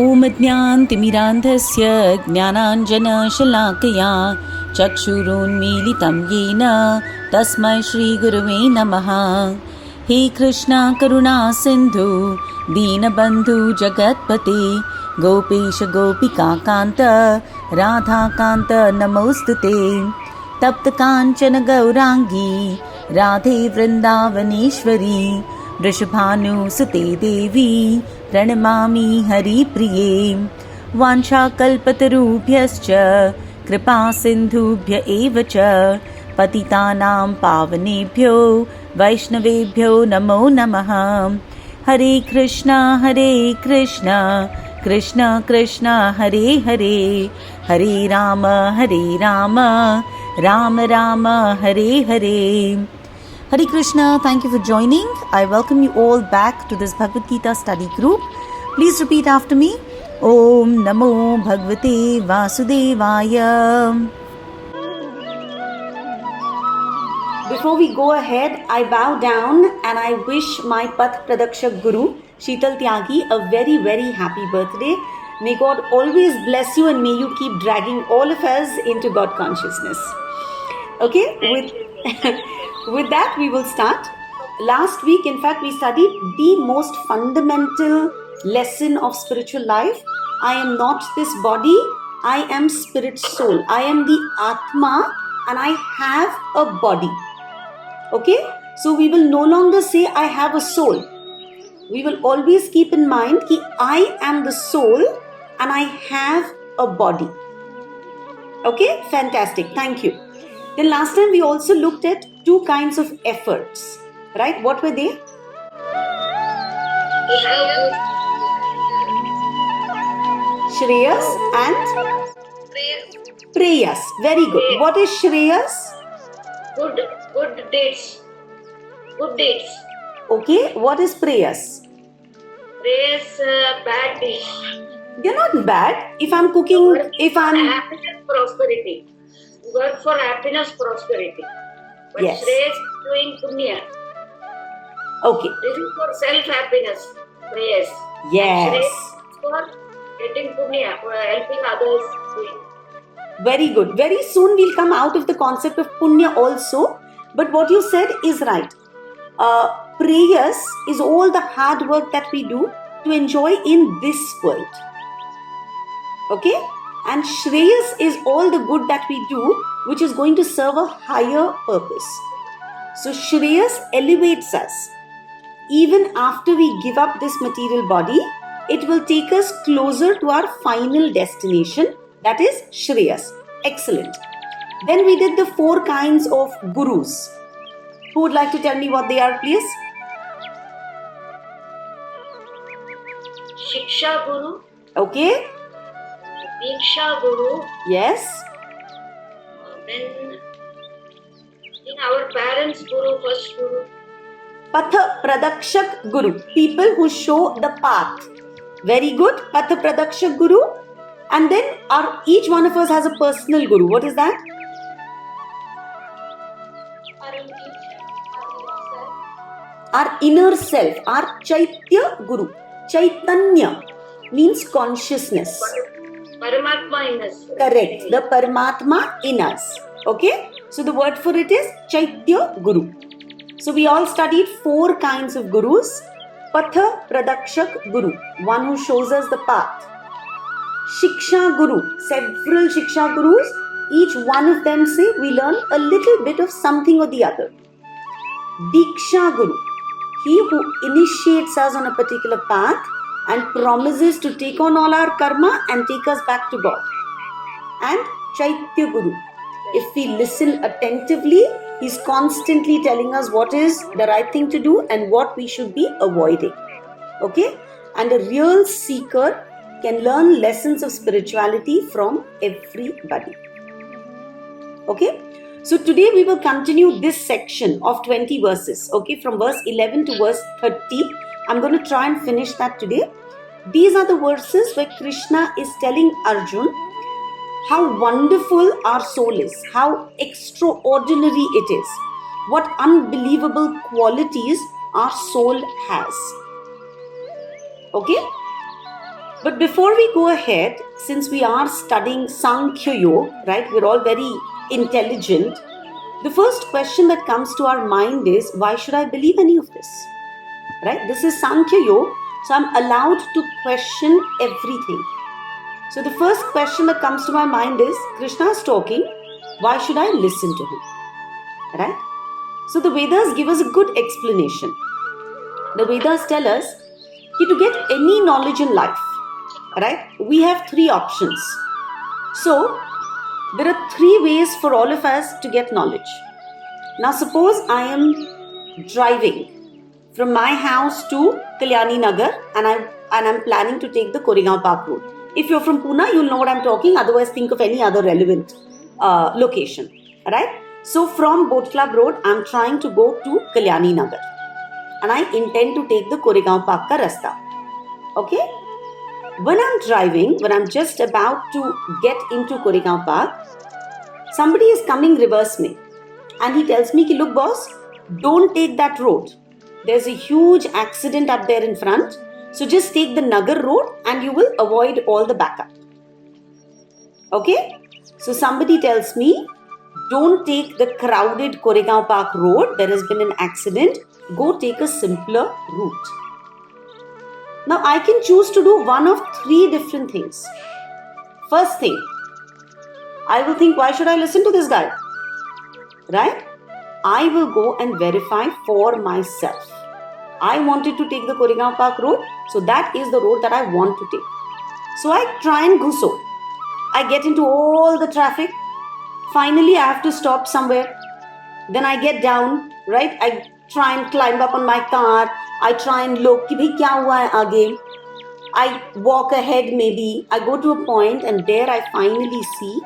ॐ ज्ञानतिमिरान्धस्य ज्ञानाञ्जनशलाकया चक्षुरुन्मीलितं येन तस्मै श्रीगुरुवे नमः। हे कृष्णा करुणा सिन्धु दीनबन्धु जगत्पते गोपेश गोपिकान्त राधाकान्त नमोऽस्तुते। तप्तकाञ्चन गौराङ्गी राधे वृन्दावनेश्वरी वृषभानुसुते देवी प्रणमामि हरिप्रिये। वाञ्छाकल्पतरुभ्यश्च कृपा सिन्धुभ्य एव च पतितानां पावनेभ्यो वैष्णवेभ्यो नमो नमः। हरे कृष्णा कृष्ण कृष्ण हरे हरे, हरे Ram Ram Ram Hare Hare. Hare Krishna, thank you for joining. I welcome you all back to this Bhagavad Gita study group. Please repeat after me. Om Namo Bhagavate Vasudevaya. Before we go ahead, I bow down and I wish my Path Pradakshak Guru, Sheetal Tyagi, a very, very happy birthday. May God always bless you and may you keep dragging all of us into God consciousness. Okay? With that, we will start. Last week, in fact, we studied the most fundamental lesson of spiritual life. I am not this body, I am spirit soul. I am the Atma and I have a body. Okay? So we will no longer say I have a soul. We will always keep in mind that I am the soul and I have a body. Okay? Fantastic. Thank you. Then last time we also looked at two kinds of efforts, right? What were they? Shreyas and Preyas. Very good. What is Shreyas? Good deeds. Good deeds. Okay. What is Preyas? Prayers, bad deeds. They're not bad. If I'm cooking, happiness, prosperity. Work for happiness, prosperity. But yes. Shreyas is doing punya. Okay. This is for self-happiness. Prayers. Yes. Shreyas is for getting punya, for helping others. Very good. Very soon we'll come out of the concept of punya also. But what you said is right. Prayers is all the hard work that we do to enjoy in this world. Okay? And Shreyas is all the good that we do which is going to serve a higher purpose. So Shreyas elevates us. Even after we give up this material body, it will take us closer to our final destination, that is Shreyas. Excellent. Then we did the 4 kinds of gurus. Who would like to tell me what they are, please? Shiksha Guru. Okay. Diksha Guru. Yes. Then in our parents' Guru, first Guru. Patha Pradakshak Guru. People who show the path. Very good. Patha Pradakshak Guru. And then each one of us has a personal Guru. What is that? Our inner self. Our Chaitya Guru. Chaitanya means consciousness. Paramatma in us. Correct. The Paramatma in us. Okay. So the word for it is Chaitya Guru. So we all studied 4 kinds of gurus. Patha Pradakshak Guru, one who shows us the path. Shiksha Guru, several Shiksha Gurus. Each one of them say we learn a little bit of something or the other. Diksha Guru, he who initiates us on a particular path and promises to take on all our karma and take us back to God. And Chaitya Guru, if we listen attentively, he's constantly telling us what is the right thing to do and what we should be avoiding. Okay? And a real seeker can learn lessons of spirituality from everybody. Okay? So today we will continue this section of 20 verses. Okay? From verse 11 to verse 30. I'm going to try and finish that today. These are the verses where Krishna is telling Arjun how wonderful our soul is, how extraordinary it is, what unbelievable qualities our soul has. Okay? But before we go ahead, since we are studying Sankhya Yoga, right, we're all very intelligent. The first question that comes to our mind is, why should I believe any of this? Right? This is Sankhya Yoga, so I'm allowed to question everything. So the first question that comes to my mind is, Krishna is talking, why should I listen to him? Right? So the Vedas give us a good explanation. The Vedas tell us that to get any knowledge in life, right, we have three options. So there are three ways for all of us to get knowledge. Now suppose I am driving from my house to Kalyani Nagar and I'm planning to take the Koregaon Park road. If you're from Pune, you'll know what I'm talking. Otherwise, think of any other relevant location. Right? So from Boat Club Road, I'm trying to go to Kalyani Nagar. And I intend to take the Koregaon Park ka rasta. Okay? When I'm driving, when I'm just about to get into Koregaon Park, somebody is coming reverse me. And he tells me, look boss, don't take that road. There's a huge accident up there in front. So just take the Nagar road and you will avoid all the backup. Okay? So somebody tells me, don't take the crowded Koregaon Park road. There has been an accident. Go take a simpler route. Now I can choose to do one of three different things. First thing, I will think, why should I listen to this guy? Right? I will go and verify for myself. I wanted to take the Koregaon Park road, so that is the road that I want to take. So I try and ghuso. I get into all the traffic. Finally, I have to stop somewhere. Then I get down, right? I try and climb up on my car. I try and look, ki bhai kya hua hai aage? I walk ahead maybe. I go to a point and there I finally see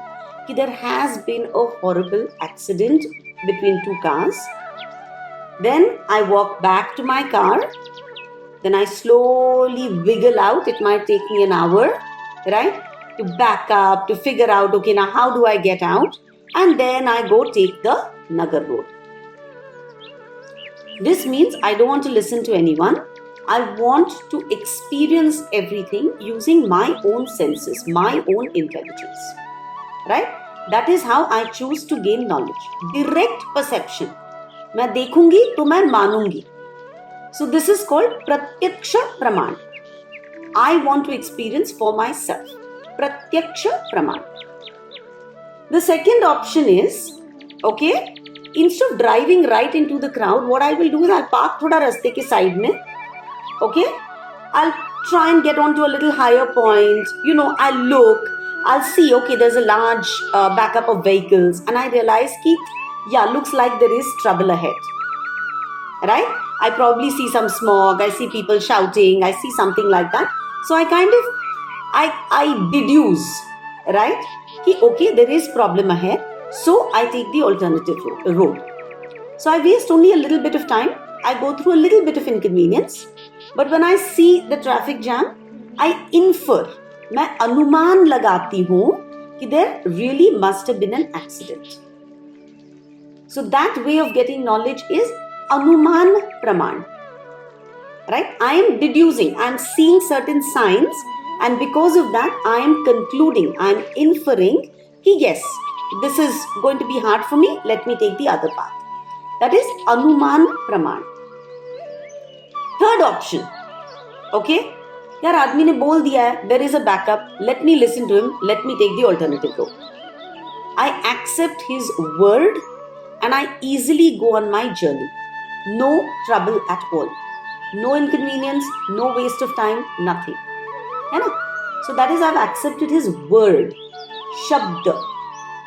that there has been a horrible accident between two cars. Then I walk back to my car. Then I slowly wiggle out. It might take me an hour, right? To back up, to figure out, okay, now how do I get out? And then I go take the Nagar road. This means I don't want to listen to anyone. I want to experience everything using my own senses, my own intelligence. Right? That is how I choose to gain knowledge. Direct perception. मैं देखूंगी तो मैं मानूंगी. So this is called Pratyaksha Praman. I want to experience for myself. Pratyaksha Praman. The second option is, okay, instead of driving right into the crowd, what I will do is I'll park thoda raste ke side mein. Okay, I'll try and get onto a little higher point. I'll look. I'll see, okay, there's a large backup of vehicles, and I realize looks like there is trouble ahead. Right? I probably see some smog, I see people shouting, I see something like that. So I kind of, I deduce, right? Okay, there is problem ahead. So I take the alternative road. So I waste only a little bit of time. I go through a little bit of inconvenience. But when I see the traffic jam, I infer, मैं अनुमान लगाती हूँ कि there really must have been an accident. So that way of getting knowledge is Anuman Praman. Right? I am deducing, I am seeing certain signs, and because of that, I am concluding, I am inferring, yes, this is going to be hard for me, let me take the other path. That is Anuman Praman. Third option, okay, यार आदमी ने बोल दिया है, there is a backup, let me listen to him, let me take the alternative road. I accept his word and I easily go on my journey. No trouble at all. No inconvenience, no waste of time, nothing. है ना? So that is, I've accepted his word. Shabda.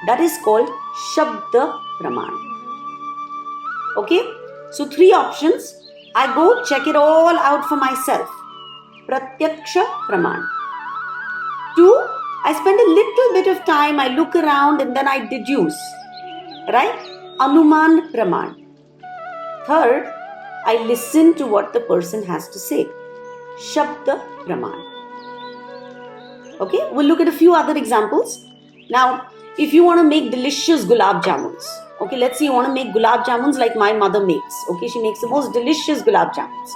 That is called Shabda Praman. Okay? So three options. I go check it all out for myself. Pratyaksha Praman. 2. I spend a little bit of time, I look around and then I deduce. Right? Anuman Praman. 3rd, I listen to what the person has to say. Shabda Praman. Okay, we'll look at a few other examples. Now, if you want to make delicious gulab jamuns, okay, let's say you want to make gulab jamuns like my mother makes. Okay, she makes the most delicious gulab jamuns.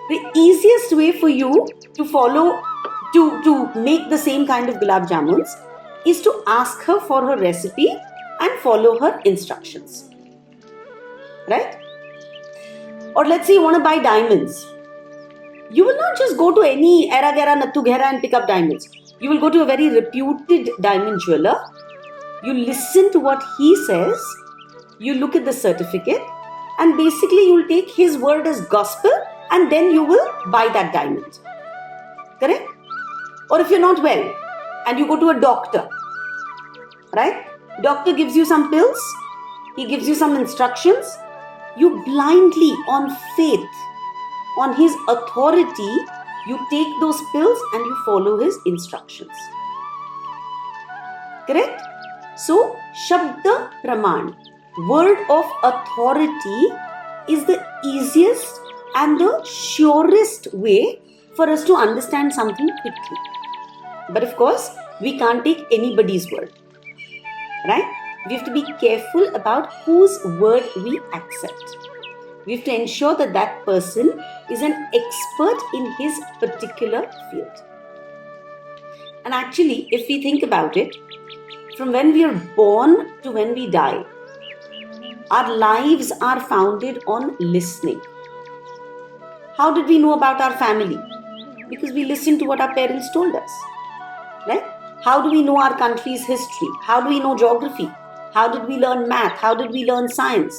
The easiest way for you to follow to make the same kind of gulab jamuns is to ask her for her recipe and follow her instructions. Right? Or let's say you want to buy diamonds. You will not just go to any Era Gera Nattu Gera and pick up diamonds. You will go to a very reputed diamond jeweler. You listen to what he says. You look at the certificate. And basically you will take his word as gospel and then you will buy that diamond. Correct? Or if you're not well and you go to a doctor. Right? Doctor gives you some pills. He gives you some instructions. You blindly, on faith, on his authority, you take those pills and you follow his instructions. Correct? So, Shabda Praman, word of authority, is the easiest and the surest way for us to understand something quickly. But of course, we can't take anybody's word. Right? We have to be careful about whose word we accept. We have to ensure that that person is an expert in his particular field. And actually, if we think about it, from when we are born to when we die, our lives are founded on listening. How did we know about our family? Because we listened to what our parents told us. Right? How do we know our country's history? How do we know geography? How did we learn math? How did we learn science?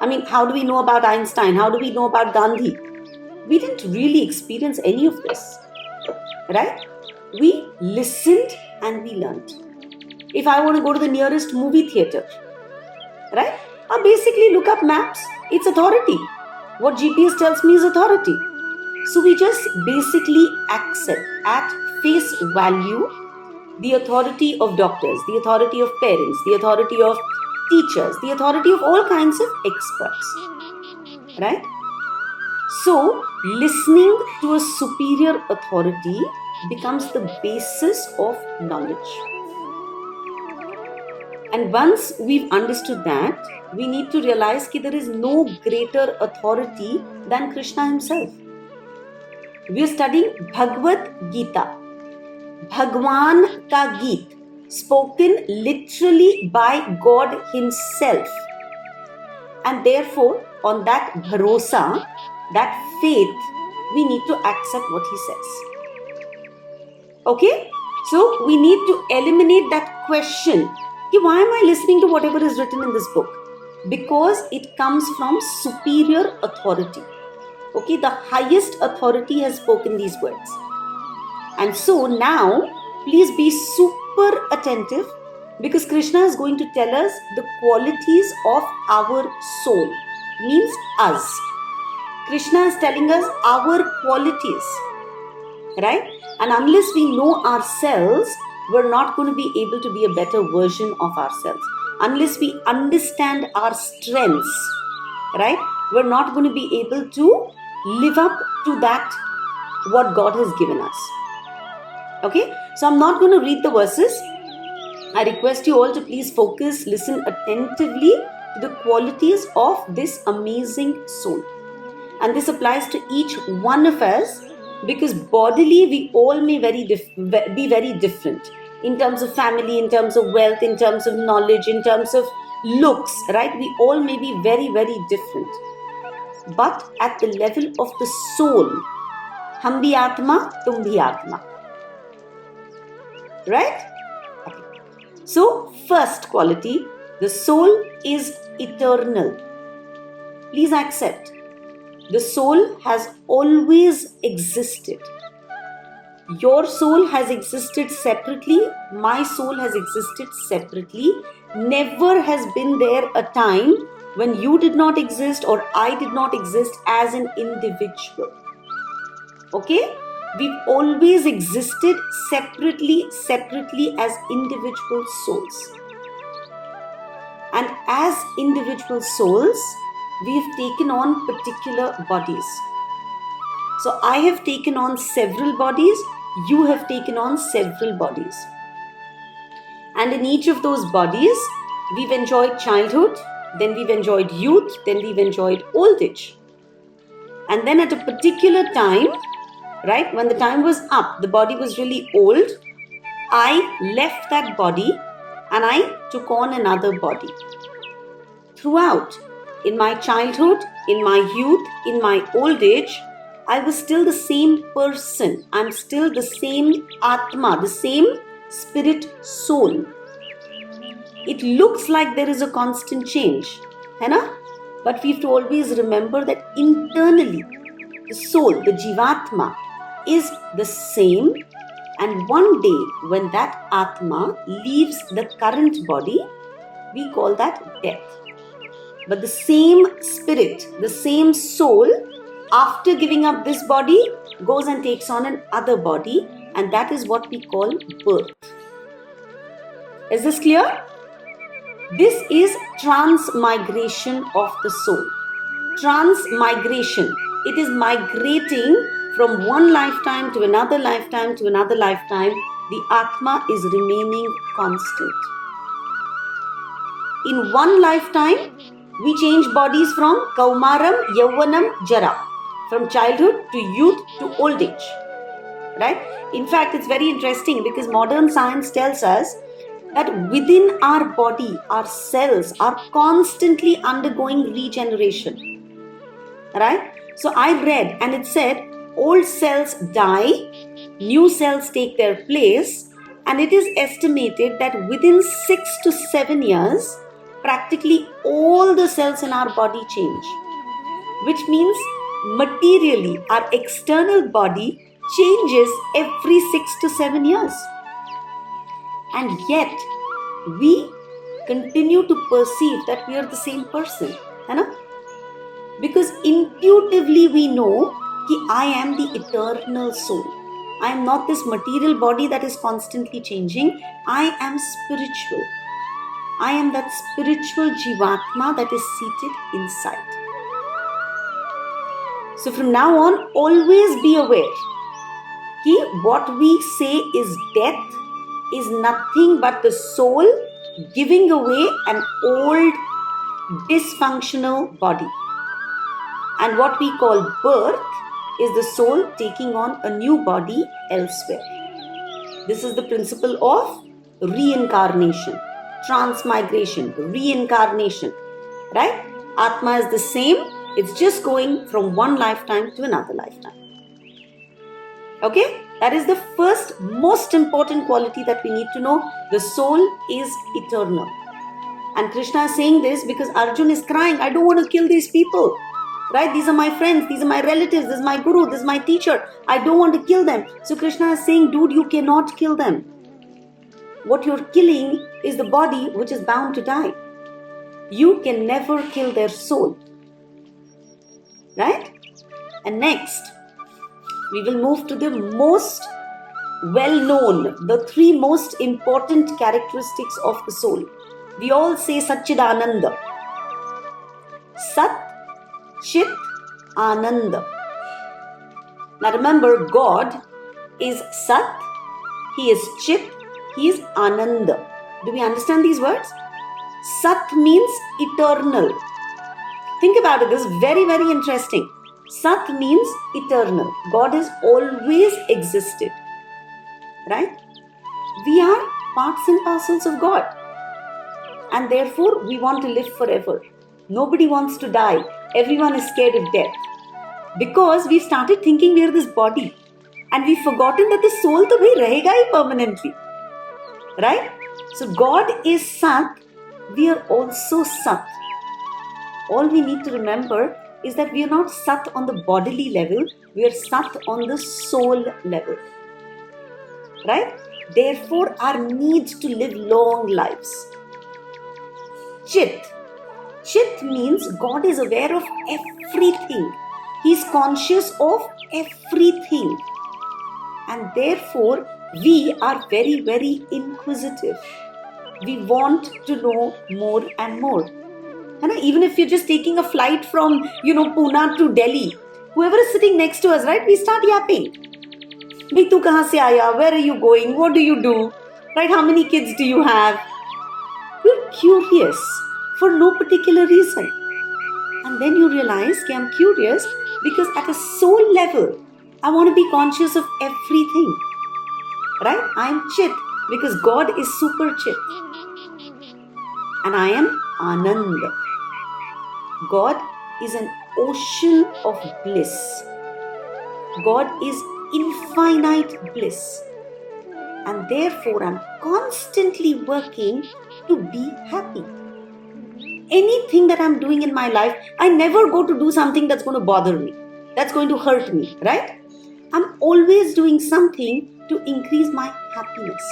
I mean, how do we know about Einstein? How do we know about Gandhi? We didn't really experience any of this. Right? We listened and we learned. If I want to go to the nearest movie theater, right? I basically look up maps. It's authority. What GPS tells me is authority. So we just basically accept at face value the authority of doctors, the authority of parents, the authority of teachers, the authority of all kinds of experts. Right? So, listening to a superior authority becomes the basis of knowledge. And once we've understood that, we need to realize that there is no greater authority than Krishna himself. We are studying Bhagavad Gita, Bhagwan ka Geet, spoken literally by God himself. And therefore, on that bharosa, that faith, we need to accept what he says. Okay? So, we need to eliminate that question. Why am I listening to whatever is written in this book? Because it comes from superior authority. Okay, the highest authority has spoken these words. And so now, please be super attentive because Krishna is going to tell us the qualities of our soul. Means us. Krishna is telling us our qualities. Right? And unless we know ourselves, we're not going to be able to be a better version of ourselves. Unless we understand our strengths, right? We're not going to be able to live up to that, what God has given us. Okay? So I'm not going to read the verses. I request you all to please focus, listen attentively to the qualities of this amazing soul. And this applies to each one of us because bodily we all may be very different in terms of family, in terms of wealth, in terms of knowledge, in terms of looks, right? We all may be very, very different. But at the level of the soul, hum bhi atma, tum bhi atma. Right? Okay. So, first quality, the soul is eternal. Please accept. The soul has always existed. Your soul has existed separately. My soul has existed separately. Never has been there a time when you did not exist or I did not exist as an individual. Okay? We've always existed separately as individual souls. And as individual souls, we've taken on particular bodies. So I have taken on several bodies, you have taken on several bodies. And in each of those bodies, we've enjoyed childhood, then we've enjoyed youth, then we've enjoyed old age. And then at a particular time, right? When the time was up, the body was really old, I left that body and I took on another body. Throughout, in my childhood, in my youth, in my old age, I was still the same person. I'm still the same Atma, the same spirit soul. It looks like there is a constant change, है ना? But we have to always remember that internally, the soul, the Jivatma, is the same. And one day, when that Atma leaves the current body, we call that death. But the same spirit, the same soul, after giving up this body, goes and takes on another body, and that is what we call birth. Is this clear? This is transmigration of the soul. Transmigration. It is migrating from one lifetime to another lifetime to another lifetime. The Atma is remaining constant. In one lifetime, we change bodies from Kaumaram, Yauvanam, Jara. From childhood to youth to old age. Right? In fact, it's very interesting because modern science tells us that within our body, our cells are constantly undergoing regeneration. Right? So I read and it said old cells die, new cells take their place, and it is estimated that within 6 to 7 years, practically all the cells in our body change. Which means materially, our external body changes every 6 to 7 years. And yet, we continue to perceive that we are the same person. Hai? Because intuitively we know that I am the eternal soul. I am not this material body that is constantly changing. I am spiritual. I am that spiritual Jivatma that is seated inside. So from now on, always be aware that what we say is death is nothing but the soul giving away an old dysfunctional body. And what we call birth is the soul taking on a new body elsewhere. This is the principle of reincarnation, transmigration, reincarnation. Right? Atma is the same. It's just going from one lifetime to another lifetime. Okay? That is the first most important quality that we need to know. The soul is eternal. And Krishna is saying this because Arjun is crying, I don't want to kill these people. Right? These are my friends, these are my relatives, this is my guru, this is my teacher. I don't want to kill them. So Krishna is saying, dude, you cannot kill them. What you're killing is the body which is bound to die. You can never kill their soul. Right? And next, we will move to the most well-known, the three most important characteristics of the soul. We all say Satchidananda. Sat, Chit, Ananda. Now remember, God is Sat, He is Chit, He is Ananda. Do we understand these words? Sat means eternal. Think about it, this is very, very interesting. Sat means eternal. God has always existed. Right? We are parts and parcels of God. And therefore, we want to live forever. Nobody wants to die. Everyone is scared of death. Because we started thinking we are this body. And we've forgotten that the soul to bhi rahega hi permanently. Right? So God is Sat. We are also Sat. All we need to remember is that we are not Sat on the bodily level. We are Sat on the soul level. Right? Therefore, our need to live long lives. Chit. Chit means God is aware of everything. He is conscious of everything. And therefore, we are very, very inquisitive. We want to know more and more. And even if you're just taking a flight from, Pune to Delhi, whoever is sitting next to us, right, we start yapping. Bhai, tu kahan se aaya? Where are you going? What do you do? Right? How many kids do you have? We're curious for no particular reason. And then you realize that I'm curious because at a soul level, I want to be conscious of everything. Right? I am Chit because God is Super Chit. And I am Anand. God is an ocean of bliss. God is infinite bliss. And therefore, I'm constantly working to be happy. Anything that I'm doing in my life, I never go to do something that's going to bother me, that's going to hurt me, right? I'm always doing something to increase my happiness.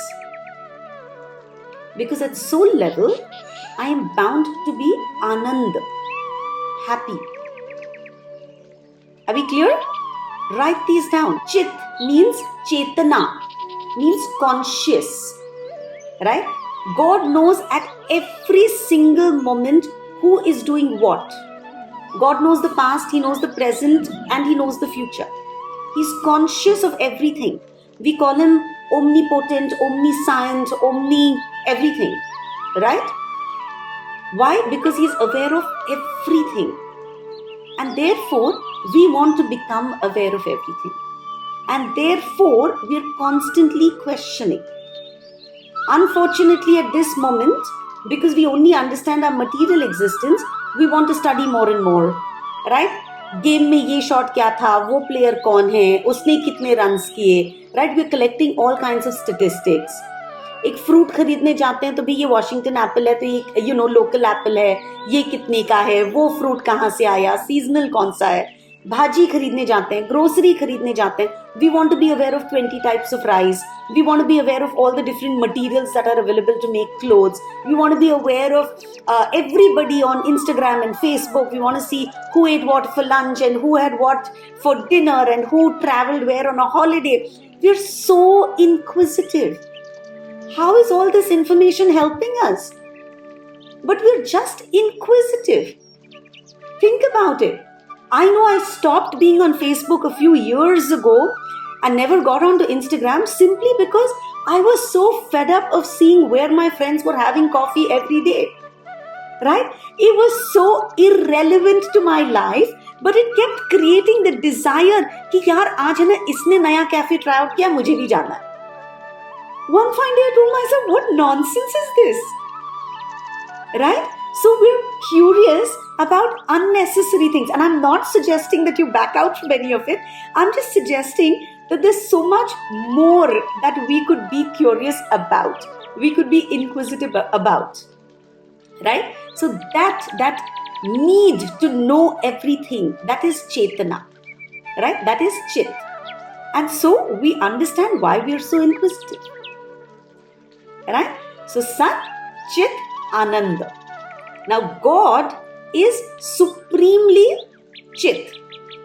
Because at soul level, I am bound to be Anand, happy. Are we clear? Write these down. Chit means Chetana, means conscious, right? God knows at every single moment who is doing what. God knows the past, He knows the present, and He knows the future. He's conscious of everything. We call Him omnipotent, omniscient, everything, right? Why? Because He's aware of everything. And therefore, we want to become aware of everything. And therefore, we're constantly questioning. Unfortunately, at this moment, because we only understand our material existence, we want to study more and more, right? Game में ये shot क्या था, वो player कौन है, उसने कितने runs किए, right? We are collecting all kinds of statistics. एक फ्रूट खरीदने जाते हैं तो भी ये वॉशिंगटन एप्पल है तो ये लोकल एप्पल है, ये कितने का है, वो फ्रूट कहाँ से आया, सीजनल कौन सा है. भाजी खरीदने जाते हैं, ग्रोसरी खरीदने जाते हैं, we want to be aware of 20 types of rice. We want to be aware of all the different materials that are available to make clothes. We want to be aware of everybody on Instagram and Facebook. We want to see who ate what for lunch and who had what for dinner and who traveled where on a holiday. We're so inquisitive. How is all this information helping us? But we're just inquisitive. Think about it. I know I stopped being on Facebook a few years ago and never got onto Instagram simply because I was so fed up of seeing where my friends were having coffee every day. Right? It was so irrelevant to my life, but it kept creating the desire कि यार आज है ना इसने नया cafe try out किया, मुझे भी जाना है. One fine day I told myself, what nonsense is this? Right? So we're curious about unnecessary things. And I'm not suggesting that you back out from any of it. I'm just suggesting that there's so much more that we could be curious about. We could be inquisitive about. Right? So that need to know everything, that is Chetana. Right? That is Chit. And so we understand why we are so inquisitive. Right? So Sat, Chit, Ananda. Now God is supremely Chit.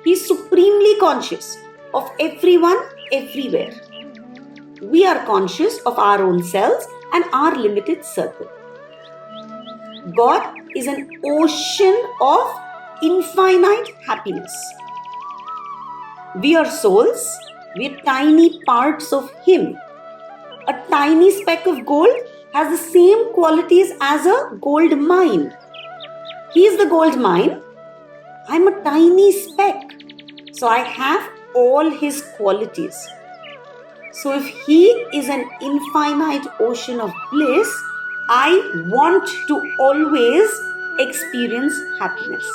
He's supremely conscious of everyone, everywhere. We are conscious of our own selves and our limited circle. God is an ocean of infinite happiness. We are souls. We are tiny parts of Him. A tiny speck of gold has the same qualities as a gold mine. He is the gold mine. I'm a tiny speck. So I have all His qualities. So if He is an infinite ocean of bliss, I want to always experience happiness.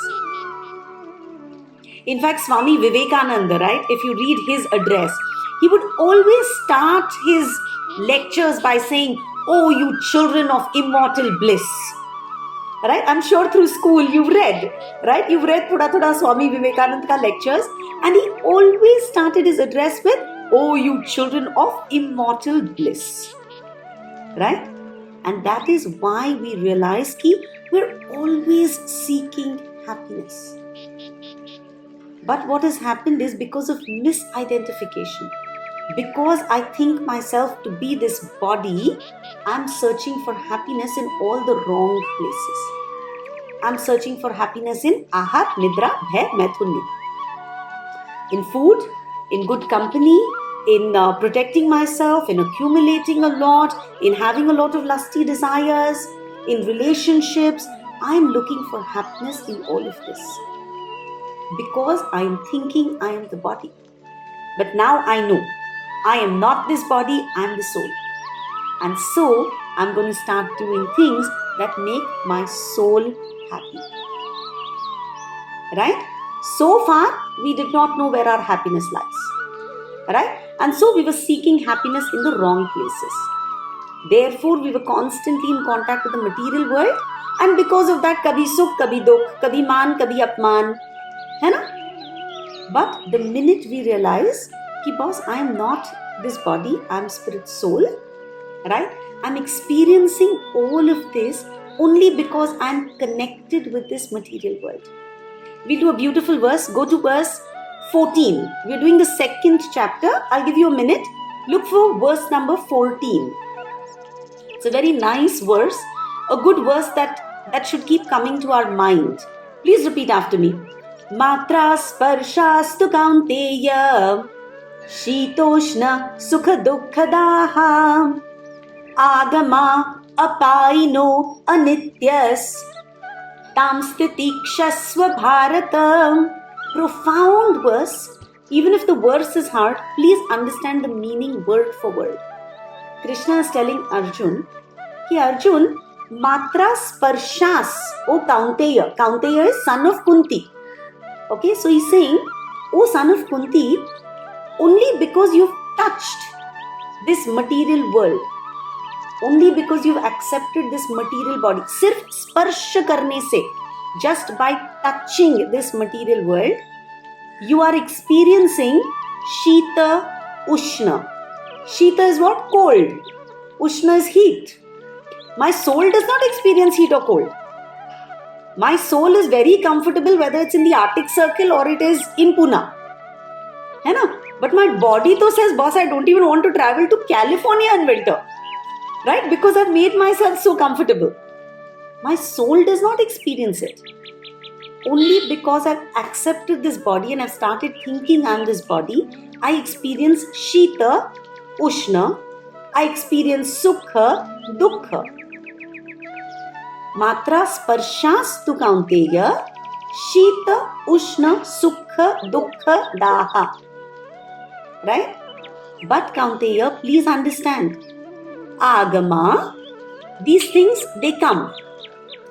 In fact, Swami Vivekananda, right, if you read his address, he would always start his lectures by saying, "Oh, you children of immortal bliss." Right? I'm sure through school you've read, right? You've read thoda Swami Vivekananda ka lectures, and he always started his address with, "Oh, you children of immortal bliss." Right? And that is why we realize that we're always seeking happiness. But what has happened is because of misidentification. Because I think myself to be this body, I'm searching for happiness in all the wrong places. I'm searching for happiness in ahar, nidra, bhay, maithun. In food, in good company, in protecting myself, in accumulating a lot, in having a lot of lusty desires, in relationships. I'm looking for happiness in all of this. Because I am thinking I am the body. But now I know I am not this body, I am the soul. And so I'm going to start doing things that make my soul happy. Right? So far, we did not know where our happiness lies. Right? And so we were seeking happiness in the wrong places. Therefore, we were constantly in contact with the material world. And because of that, kabhi sukh, kabhi dukh, kabhi maan, kabhi apman. Hai na? But the minute we realize, ki boss, I am not this body, I am spirit soul. Right? I'm experiencing all of this only because I'm connected with this material world. We'll do a beautiful verse. Go to verse 14. We're doing the second chapter. I'll give you a minute. Look for verse number 14. It's a very nice verse. A good verse that should keep coming to our mind. Please repeat after me. Matra sparshastu kaunteya shitoshna sukha dukkhadaha agama apaino anityas tamstitikshasva bharata. Profound verse. Even if the verse is hard, please understand the meaning word for word. Krishna is telling Arjun, ki Arjun, matra sparshas, O Kaunteya. Kaunteya is son of Kunti. Okay, so he's saying, O son of Kunti, only because you've touched this material world, only because you've accepted this material body, sirf sparsh karne se, just by touching this material world, you are experiencing Shita Ushna. Shita is what? Cold. Ushna is heat. My soul does not experience heat or cold. My soul is very comfortable whether it's in the Arctic Circle or it is in Pune. Hai na? But my body though says, boss, I don't even want to travel to California in winter. Right? Because I've made myself so comfortable. My soul does not experience it. Only because I've accepted this body and I've started thinking I'm this body, I experience Shita, Ushna, I experience Sukha, Dukkha. Matra sparshastu kaunteya Shita, Ushna, Sukha, Dukkha, Daha. Right? But Kaunteya, please understand. Agama, these things, they come.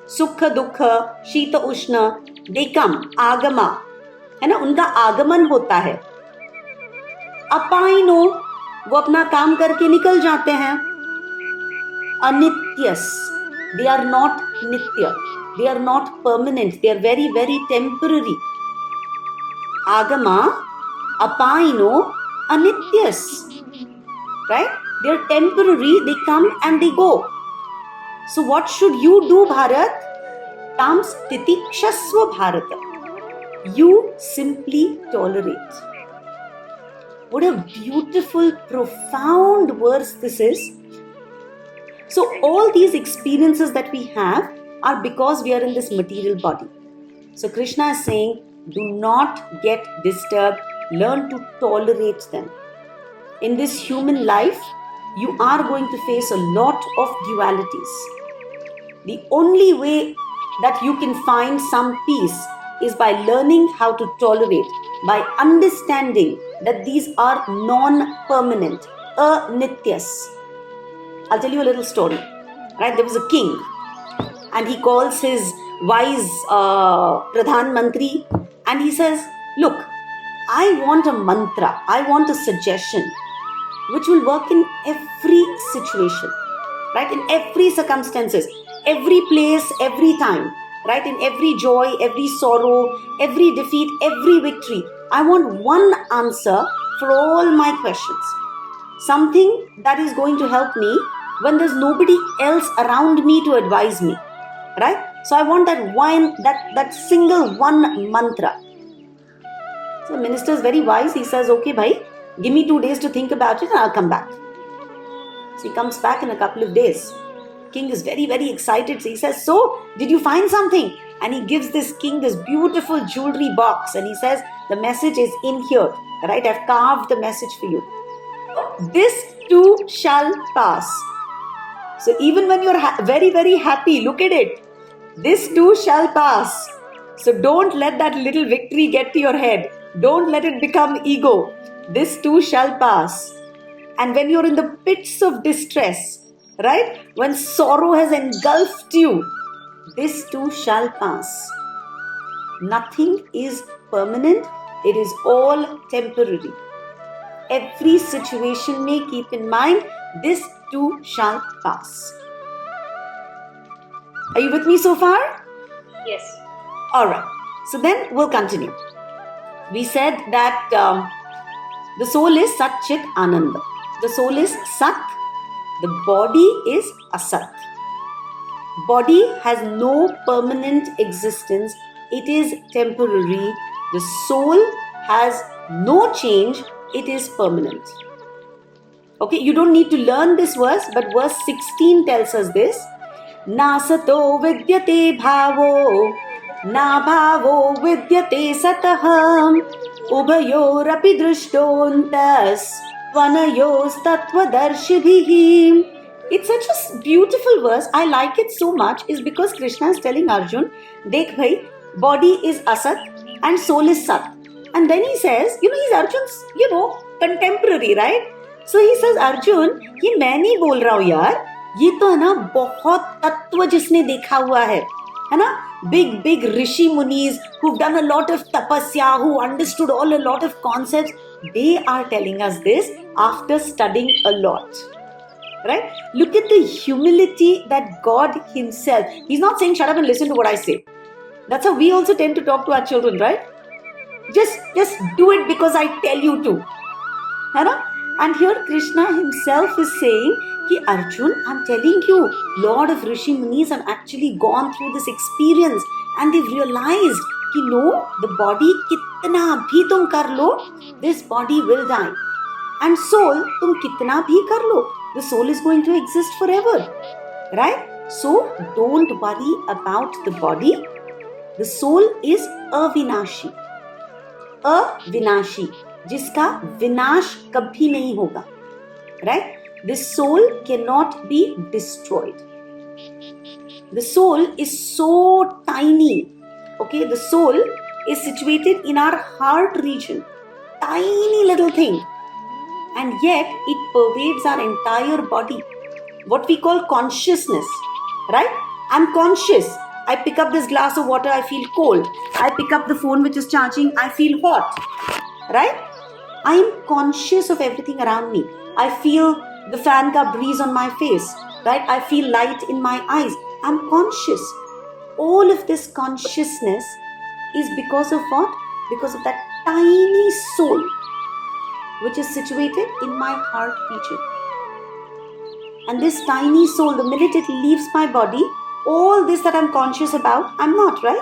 Sukha, Dukkha, Shita, Ushna, they come. Agama. है ना, उनका आगमन होता है. अपाइनो, वो अपना काम करके निकल जाते हैं. Anityas, they are not nitya. They are not permanent. They are very, very temporary. Agama, apaino, anityas. Right? They are temporary. They come and they go. So what should you do, Bharat? Tam stitikshasva Bharata. You simply tolerate. What a beautiful, profound verse this is. So all these experiences that we have are because we are in this material body. So Krishna is saying, do not get disturbed. Learn to tolerate them. In this human life, you are going to face a lot of dualities. The only way that you can find some peace is by learning how to tolerate, by understanding that these are non-permanent, anityas. I'll tell you a little story. Right? There was a king and he calls his wise Pradhan Mantri and he says, look, I want a mantra, I want a suggestion which will work in every situation, right? In every circumstances, every place, every time, right? In every joy, every sorrow, every defeat, every victory. I want one answer for all my questions. Something that is going to help me when there's nobody else around me to advise me, right? So I want that single one mantra. So the minister is very wise. He says, okay, bhai, give me 2 days to think about it and I'll come back. So he comes back in a couple of days. King is very, very excited. So he says, so did you find something? And he gives this king this beautiful jewelry box and he says, the message is in here, right? I've carved the message for you. This too shall pass. So even when you're very, very happy, look at it. This too shall pass. So don't let that little victory get to your head. Don't let it become ego. this too shall pass. And when you're in the pits of distress, right? When sorrow has engulfed you, this too shall pass. Nothing is permanent, it is all temporary. Every situation may keep in mind, this too shall pass. Are you with me so far? Yes. Alright, so then we'll continue. We said that the soul is Sat Chit Ananda. The soul is Sat, the body is Asat. Body has no permanent existence, it is temporary. The soul has no change, it is permanent. Okay, you don't need to learn this verse, but verse 16 tells us this. Nasato vidyate bhavo, na bhavo vidyate sataham, ubayorapi drishtontas, vanayos tattvadarshibhihim. It's such a beautiful verse. I like it so much is because Krishna is telling Arjun, Dekh bhai, body is Asat and soul is Sat. And then he says, he's Arjun's, contemporary, right? So he says, Arjun, ये मैं नहीं बोल रहा हूँ यार, ये तो है ना बहुत तत्व जिसने देखा हुआ है ना? Big rishi munis who've done a lot of tapasya, who understood a lot of concepts, they are telling us this after studying a lot. Right? Look at the humility that God himself, he's not saying shut up and listen to what I say. That's how we also tend to talk to our children, right? Just do it because I tell you to. Right? And here Krishna himself is saying, Ki Arjun, I'm telling you, Lord of Rishi Munis have actually gone through this experience and they've realized, no, the body kitna bhi tum kar lo, this body will die. And soul, tum kitna bhi kar lo, the soul is going to exist forever. Right? So don't worry about the body. The soul is avinashi. Avinashi. जिसका विनाश कभी नहीं होगा. Right? The soul cannot be destroyed. The soul is so tiny. Okay, the soul is situated in our heart region. Tiny little thing. And yet it pervades our entire body. What we call consciousness. Right? I'm conscious. I pick up this glass of water, I feel cold. I pick up the phone which is charging, I feel hot. Right? I am conscious of everything around me. I feel the fan ka breeze on my face, right? I feel light in my eyes. I'm conscious. All of this consciousness is because of what? Because of that tiny soul which is situated in my heart region. And this tiny soul, the minute it leaves my body, all this that I'm conscious about, I'm not, right?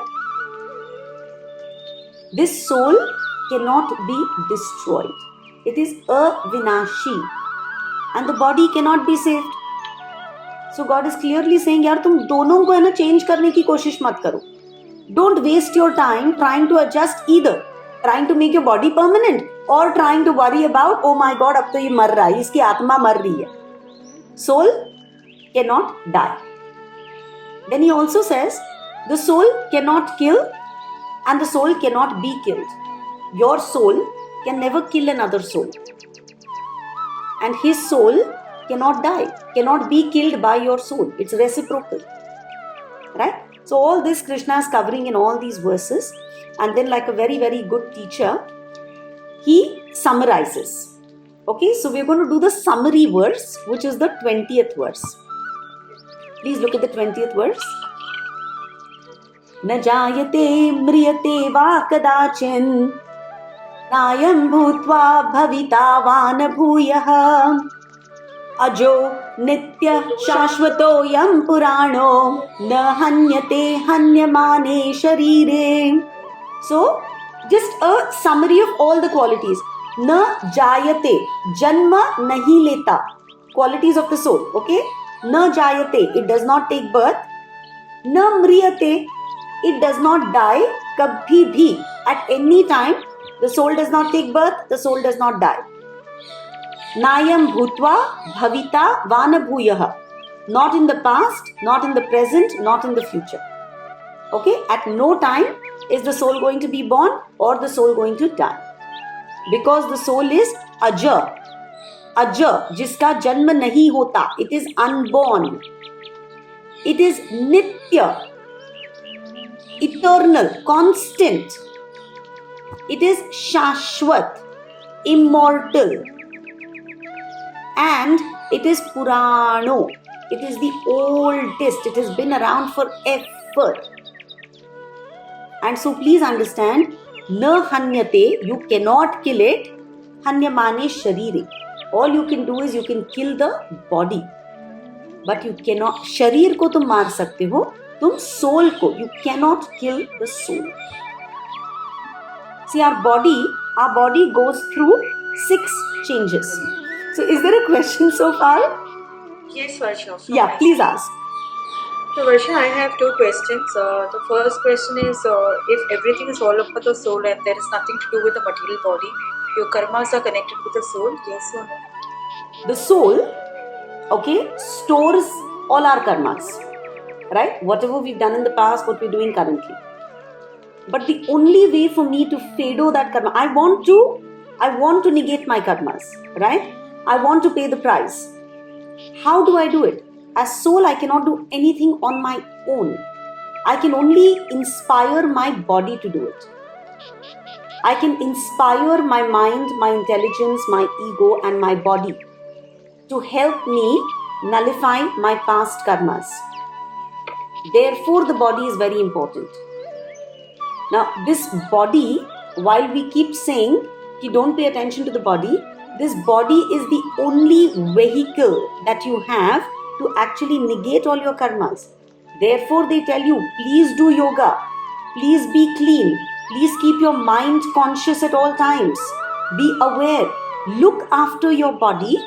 This soul cannot be destroyed. It is avinashi. And the body cannot be saved. So God is clearly saying, यार तुम दोनों को है ना change करने की कोशिश मत करो. Don't waste your time trying to adjust either. Trying to make your body permanent or trying to worry about, oh my God, अब तो ये मर रहा है, इसकी आत्मा मर रही है. Soul cannot die. Then he also says, the soul cannot kill and the soul cannot be killed. Your soul can never kill another soul. And his soul cannot die, cannot be killed by your soul. It's reciprocal. Right? So all this Krishna is covering in all these verses. And then like a very, very good teacher, he summarizes. Okay, so we're going to do the summary verse, which is the 20th verse. Please look at the 20th verse. न जायते म्रियते वा कदाचिन नायं भूत्वा भवितावान भूयः अजो नित्य शाश्वतोऽयं पुराणो न हन्यते हन्यमाने शरीरे. So, just a summary of all the qualities. न जायते, जन्म नहीं लेता, qualities of the soul. Okay, न जायते, it does not take birth. न म्रियते, it does not die, kabhi bhi, at any time. The soul does not take birth, the soul does not die. Nayam bhutva bhavita vanabhuyah, not in the past, not in the present, not in the future. Okay, at no time is the soul going to be born or the soul going to die. because the soul is ajar. Ajar, जिसका जन्म नहीं होता. It is unborn. It is nitya, eternal, constant. It is shashwat, immortal. And it is purano. It is the oldest. It has been around forever. And so please understand, na hanyate, you cannot kill it. Hanyamane sharire. All you can do is you can kill the body. But you cannot, शरीर को तुम मार सकते हो, तुम soul को, you cannot kill the soul. See, our body goes through 6 changes. So is there a question so far? Yes, Varsha. Yeah, please ask. So, Varsha, I have 2 questions. The first question is, if everything is all about the soul and there is nothing to do with the material body, your karmas are connected with the soul, yes or no? The soul, okay, stores all our karmas, right? Whatever we've done in the past, what we're doing currently. But the only way for me to fado that karma, I want to negate my karmas, right? I want to pay the price. How do I do it? As soul, I cannot do anything on my own. I can only inspire my body to do it. I can inspire my mind, my intelligence, my ego, and my body to help me nullify my past karmas. Therefore, the body is very important. Now, this body, while we keep saying, don't pay attention to the body, this body is the only vehicle that you have to actually negate all your karmas. Therefore, they tell you, please do yoga, please be clean, please keep your mind conscious at all times, be aware, look after your body,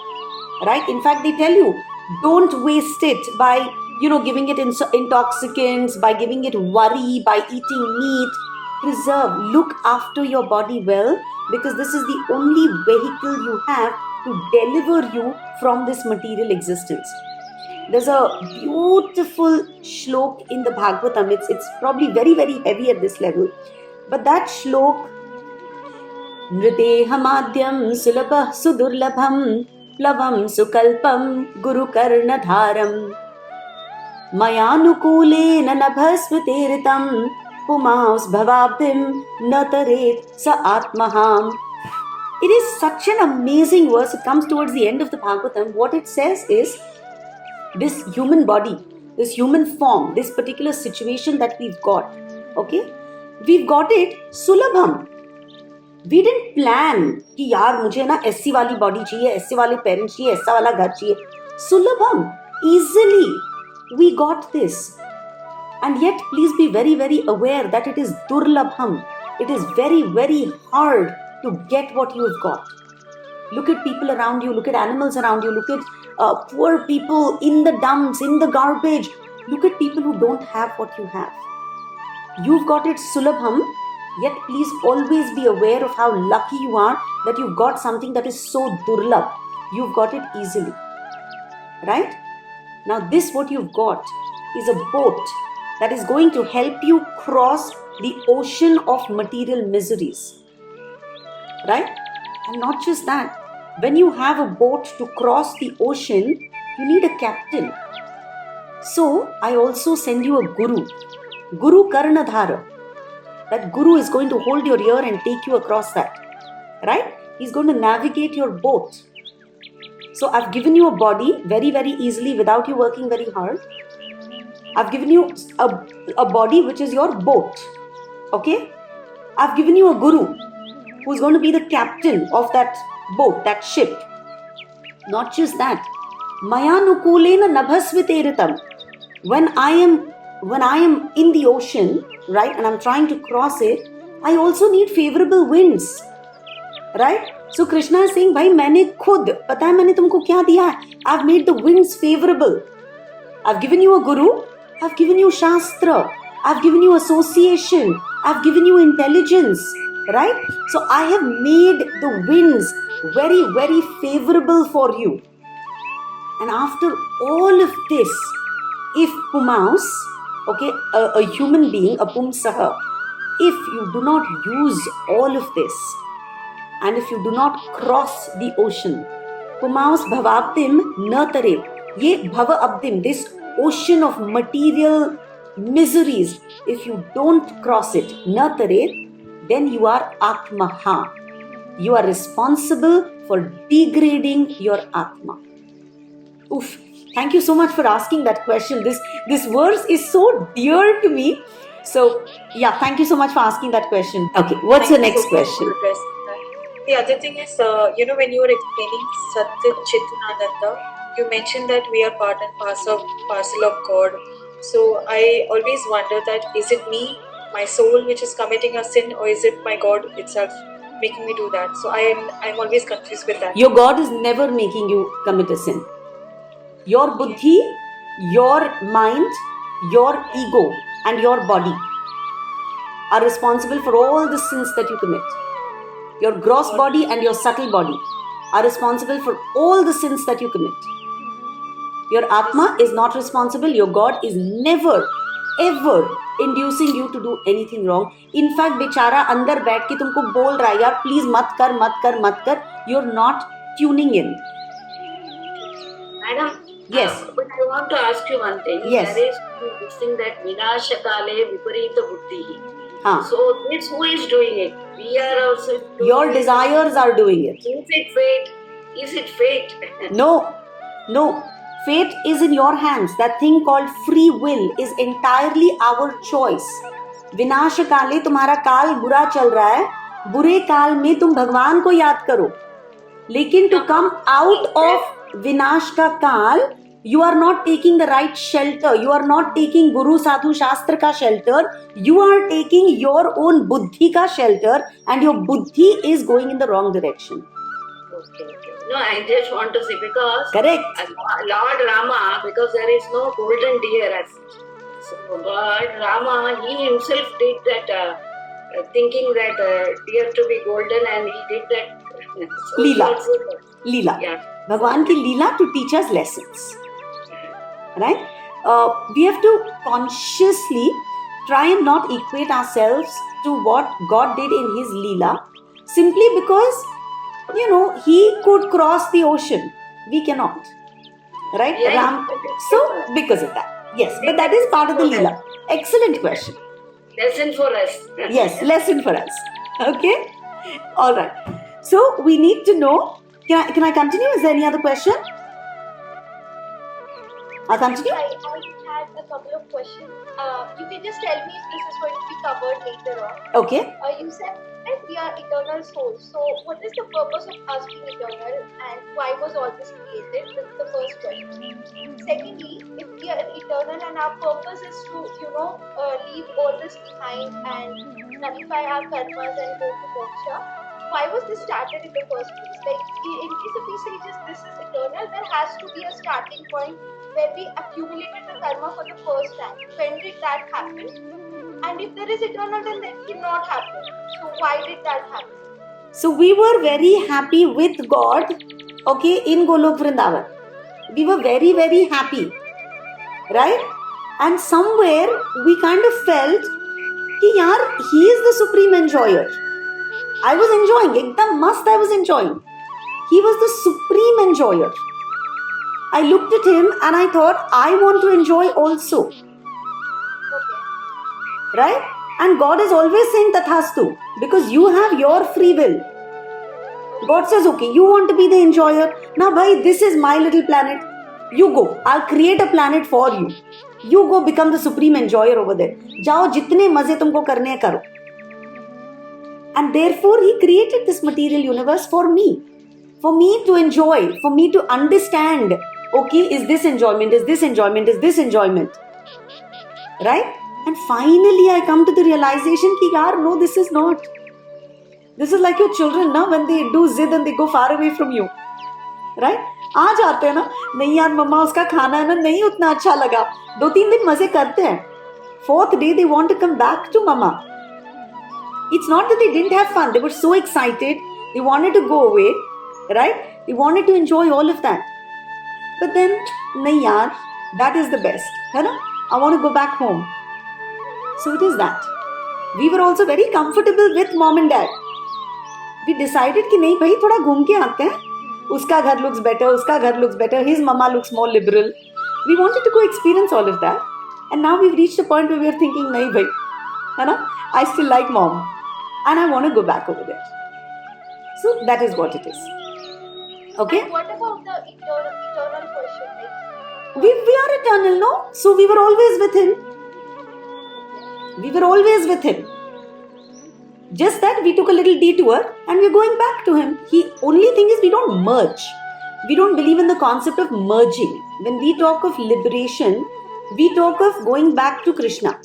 right? In fact, they tell you, don't waste it by, giving it intoxicants, by giving it worry, by eating meat. Preserve, look after your body well, because this is the only vehicle you have to deliver you from this material existence. There's a beautiful shlok in the Bhagavatam. It's probably very, very heavy at this level. But that shlok, Nridehamadyam sulabah sudurlabham plavam sukalpam guru karnadharam mayanukule nanabhasvateritam pumaus bhavabdim nataret sa atmaham. It is such an amazing verse. It comes towards the end of the Bhagavatam. What it says is, this human body, this human form, this particular situation that we've got, okay, we've got it sulabham. We didn't plan कि यार मुझे ना ऐसी वाली body चाहिए, ऐसे वाले parents चाहिए, ऐसा वाला घर चाहिए. Sulabham, easily we got this. And yet, please be very, very aware that it is durlabham. It is very, very hard to get what you've got. Look at people around you, look at animals around you, look at poor people in the dumps, in the garbage. Look at people who don't have what you have. You've got it sulabham, yet please always be aware of how lucky you are that you've got something that is so durlabh. You've got it easily. Right? Now this what you've got is a boat that is going to help you cross the ocean of material miseries. Right? And not just that, when you have a boat to cross the ocean, you need a captain. So, I also send you a guru, Guru Karnadhara. That guru is going to hold your ear and take you across that. Right? He's going to navigate your boat. So, I've given you a body very, very easily without you working very hard. I've given you a body which is your boat. Okay? I've given you a guru who's going to be the captain of that boat, that ship. Not just that. Maya nukulena nabhasviteritam. When I am in the ocean, right, and I'm trying to cross it, I also need favorable winds. Right? So Krishna is saying, भाई मैंने खुद, पता है मैंने तुमको क्या दिया है? I've made the winds favorable. I've given you a guru. I've given you shastra. I've given you association. I've given you intelligence. Right? So I have made the winds very, very favorable for you. And after all of this, if pumaus, okay, a human being, a pumsaha, if you do not use all of this, and if you do not cross the ocean, pumaus bhavabdim na taret. Ye bhava abdim, this ocean of material miseries, if you don't cross it, na taret, then you are atmaha. You are responsible for degrading your atma. Oof. Thank you so much for asking that question. This verse is so dear to me. So, yeah, thank you so much for asking that question. Okay, what's the next question? The other thing is, when you were explaining Satya Chitananda, you mentioned that we are part and parcel of God. So I always wonder that, is it me, my soul, which is committing a sin, or is it my God itself making me do that? So I'm always confused with that. Your God is never making you commit a sin. Your buddhi, your mind, your ego, and your body are responsible for all the sins that you commit. Your gross body and your subtle body are responsible for all the sins that you commit. Your Atma is not responsible. Your God is never, ever inducing you to do anything wrong. In fact, बेचारा अंदर बैठ के तुमको बोल रहा है यार please मत कर मत कर मत कर. You're not tuning in. Madam, Yes. But I want to ask you one thing. Yes. There is this thing that Vinashakale Viparita Buddhi. Huh. So this who is doing it? We are also doing Your it. desires are doing it. Is it fate? Is it fate? No. Fate is in your hands. That thing called free will is entirely our choice. विनाश काले तुम्हारा काल बुरा चल रहा है. बुरे काल में तुम भगवान को याद करो. लेकिन to come out of विनाश का काल, you are not taking the right shelter. You are not taking Guru Sadhu Shastra ka shelter. You are taking your own buddhi ka shelter, and your buddhi is going in the wrong direction. Okay. No, I just want to say because Correct. Lord Rama, because there is no golden deer as such. So Lord Rama, he himself did that, thinking that deer to be golden, and he did that. So Leela. Yeah. भगवान की लीला to teach us lessons. Right? We have to consciously try and not equate ourselves to what God did in His Leela, simply because, He could cross the ocean. We cannot. Right? Yeah, Ram. So, because of that. Yes, but that is part of the Leela. Excellent question. Lesson for us. Yes, lesson for us. Okay? All right. So, we need to know. Can I continue? Is there any other question? I'll continue. I had a couple of questions. You can just tell me if this is going to be covered later on. Okay. You said that we are eternal souls. So, what is the purpose of us being eternal, and why was all this created? That's the first question. Secondly, if we are eternal and our purpose is to, leave all this behind and nullify our karmas and go to moksha, why was this started in the first place? Like, in case if we say just this is eternal, there has to be a starting point where we accumulated the karma for the first time. When did that happen? And if there is eternal, then that cannot happen. So why did that happen? So we were very happy with God, okay, in Golok Vrindavan. We were very, very happy, right? And somewhere we kind of felt कि यार He is the supreme enjoyer. I was enjoying, एकदम मस्त I was enjoying. He was the supreme enjoyer. I looked at Him and I thought, I want to enjoy also. Okay. Right? And God is always saying Tathastu, because you have your free will. God says, okay, you want to be the enjoyer. Now, bhai, this is my little planet. You go. I'll create a planet for you. You go become the supreme enjoyer over there. जाओ जितने मजे तुमको करने हैं करो. And therefore, He created this material universe for me to enjoy, for me to understand. Okay, is this enjoyment? Is this enjoyment? Is this enjoyment? Right? And finally, I come to the realization कि यार, no, this is not. This is like your children, na, when they do zid and they go far away from you. Right? आ जाते हैं ना, नहीं यार मम्मा उसका खाना है ना नहीं उतना अच्छा लगा. 2-3 दिन मजे करते हैं. 4th day they want to come back to mama. It's not that they didn't have fun. They were so excited. They wanted to go away. Right? They wanted to enjoy all of that. But then, nahi yaar, that is the best. है ना? I want to go back home. So it is that. We were also very comfortable with mom and dad. We decided कि नहीं भाई थोड़ा घूम के आते हैं. उसका घर looks better, उसका घर looks better, his mama looks more liberal. We wanted to go experience all of that. And now we've reached a point where we are thinking, nahi bhai, है ना? I still like mom. And I want to go back over there. So that is what it is. Okay? And what about the eternal question? Like, We are eternal, no? So we were always with him. We were always with him. Just that we took a little detour and we're going back to him. The only thing is we don't merge. We don't believe in the concept of merging. When we talk of liberation, we talk of going back to Krishna.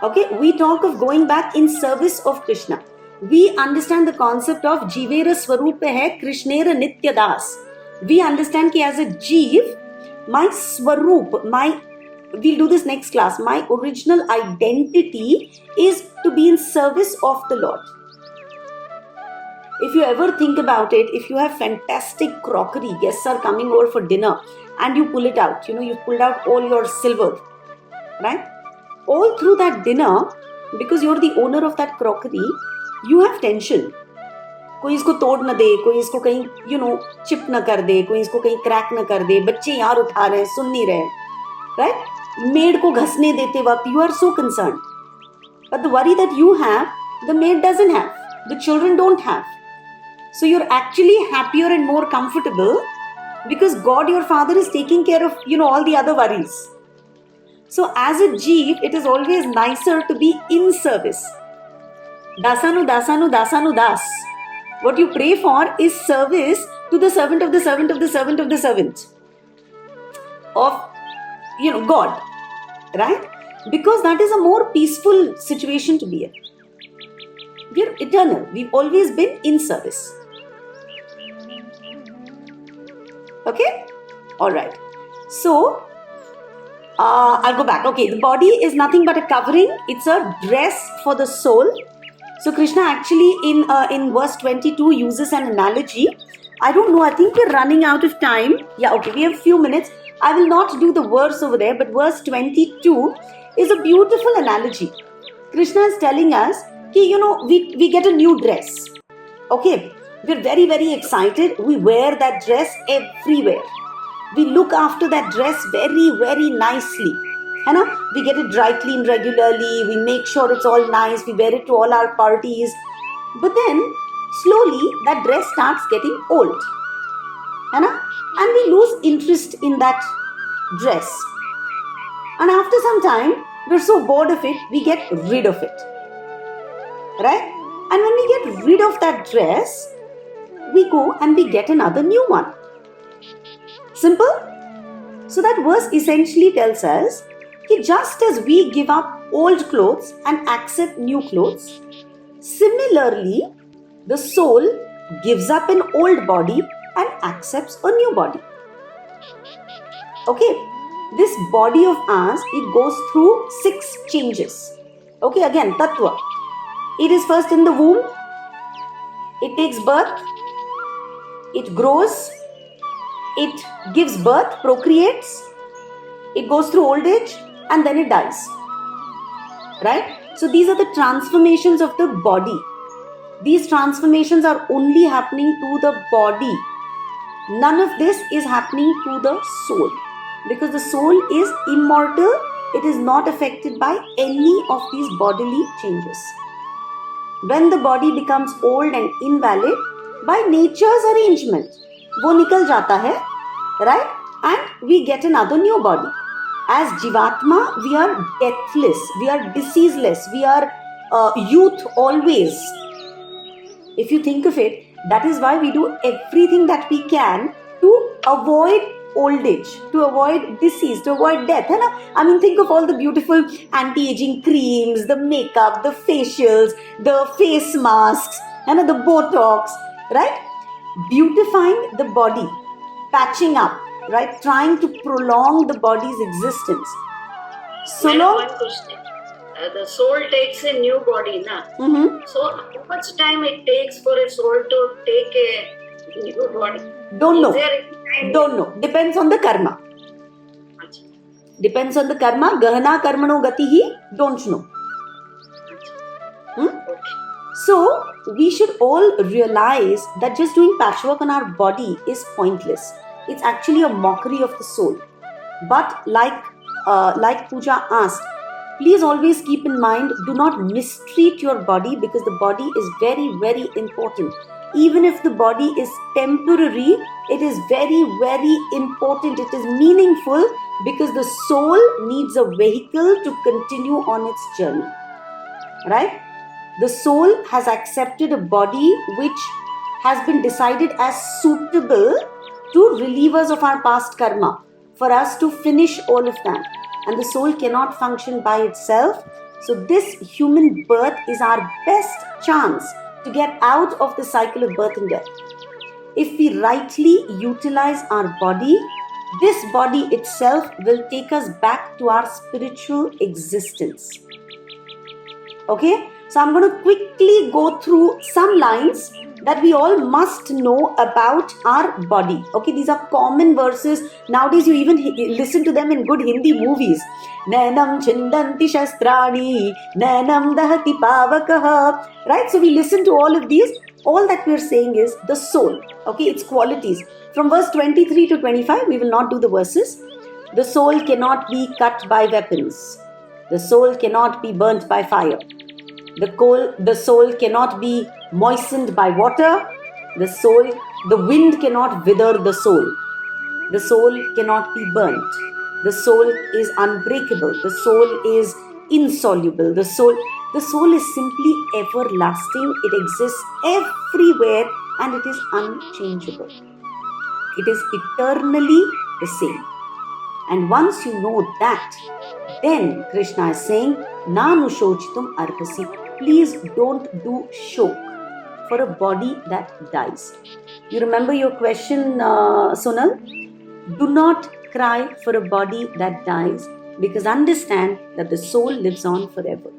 Okay? We talk of going back in service of Krishna. We understand the concept of Jivera Swarupa hai Krishnera Nityadas. We understand that as a Jeev, my Swarup, we'll do this next class, my original identity is to be in service of the Lord. If you ever think about it, if you have fantastic crockery, guests are coming over for dinner and you pull it out, you've pulled out all your silver, right? All through that dinner, because you're the owner of that crockery, you have tension. कोई इसको तोड़ न दे, कोई इसको कहीं chip न कर दे, कोई इसको कहीं क्रैक न कर दे, बच्चे यार उठा रहे हैं, सुन नहीं रहे, right? Maid को घसने देते वक्त you are so concerned, but the worry that you have, the maid doesn't have, the children don't have. So you're actually happier and more comfortable because God, your Father, is taking care of all the other worries. So as a Jeev, it is always nicer to be in service. Dasanu dasanu dasanu das. What you pray for is service to the servant of the servant of the servant of the servant of God, right? Because that is a more peaceful situation to be in. We are eternal. We've always been in service. Okay? Alright. So, I'll go back. Okay, the body is nothing but a covering. It's a dress for the soul. So Krishna actually in verse 22 uses an analogy. I don't know, I think we're running out of time. Yeah, okay, we have a few minutes. I will not do the verse over there, but verse 22 is a beautiful analogy. Krishna is telling us, we get a new dress. Okay, we're very, very excited. We wear that dress everywhere. We look after that dress very, very nicely. We get it dry cleaned regularly. We make sure it's all nice. We wear it to all our parties. But then, slowly, that dress starts getting old. And we lose interest in that dress. And after some time, we're so bored of it, we get rid of it. Right? And when we get rid of that dress, we go and we get another new one. Simple? So that verse essentially tells us that just as we give up old clothes and accept new clothes, similarly, the soul gives up an old body and accepts a new body. Okay, this body of ours, it goes through 6 changes. Okay, again, Tattva. It is first in the womb, it takes birth, it grows, it gives birth, procreates, it goes through old age, and then it dies. Right? So these are the transformations of the body. These transformations are only happening to the body. None of this is happening to the soul. Because the soul is immortal, it is not affected by any of these bodily changes. When the body becomes old and invalid, by nature's arrangement, वो निकल जाता है, right? And we get another new body. As Jivatma, we are deathless, we are diseaseless, we are youth always. If you think of it, that is why we do everything that we can to avoid old age, to avoid disease, to avoid death. I mean, think of all the beautiful anti-aging creams, the makeup, the facials, the face masks, the Botox, right? Beautifying the body, patching up, right? Trying to prolong the body's existence. So long. One question. The soul takes a new body, na? Mm-hmm. So how much time it takes for a soul to take a new body? Don't know. Is there a time? Don't know. Depends on the karma. Achha. Depends on the karma. Gahana karmano gatihi. Don't know. Okay. So we should all realize that just doing patchwork on our body is pointless. It's actually a mockery of the soul. But like Pooja asked, please always keep in mind, do not mistreat your body, because the body is very, very important. Even if the body is temporary, it is very, very important. It is meaningful because the soul needs a vehicle to continue on its journey. Right? The soul has accepted a body which has been decided as suitable to relieve us of our past karma, for us to finish all of that. And the soul cannot function by itself. So this human birth is our best chance to get out of the cycle of birth and death. If we rightly utilize our body, this body itself will take us back to our spiritual existence. Okay, so I'm going to quickly go through some lines that we all must know about our body. Okay, these are common verses. Nowadays you even listen to them in good Hindi movies. Nanam chindanti shastrani, nanam dahati pavakaha. Right, so we listen to all of these. All that we are saying is the soul. Okay, its qualities. From verse 23 to 25, we will not do the verses. The soul cannot be cut by weapons. The soul cannot be burnt by fire. The soul cannot be moistened by water. The wind cannot wither the soul. The soul cannot be burnt. The soul is unbreakable. The soul is insoluble. The soul is simply everlasting. It exists everywhere and it is unchangeable. It is eternally the same. And once you know that, then Krishna is saying, Nanu shochitum arhasi. Please don't do shok for a body that dies. You remember your question, Sonal? Do not cry for a body that dies, because understand that the soul lives on forever.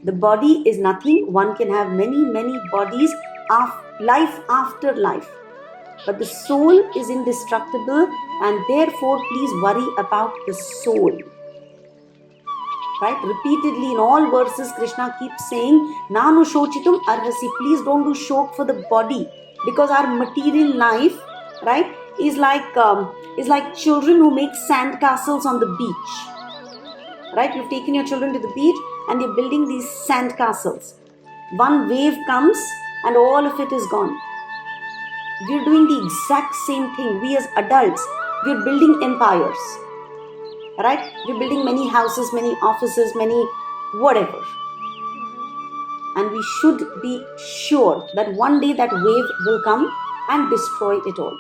The body is nothing. One can have many, many bodies, life after life. But the soul is indestructible, and therefore please worry about the soul. Right? Repeatedly in all verses, Krishna keeps saying, Nanu shochitum arhasi. Please don't do shok for the body, because our material life, right, is like children who make sand castles on the beach. Right? You've taken your children to the beach and they're building these sand castles. One wave comes and all of it is gone. We're doing the exact same thing. We as adults, we're building empires. Right? We're building many houses, many offices, many whatever. And we should be sure that one day that wave will come and destroy it all.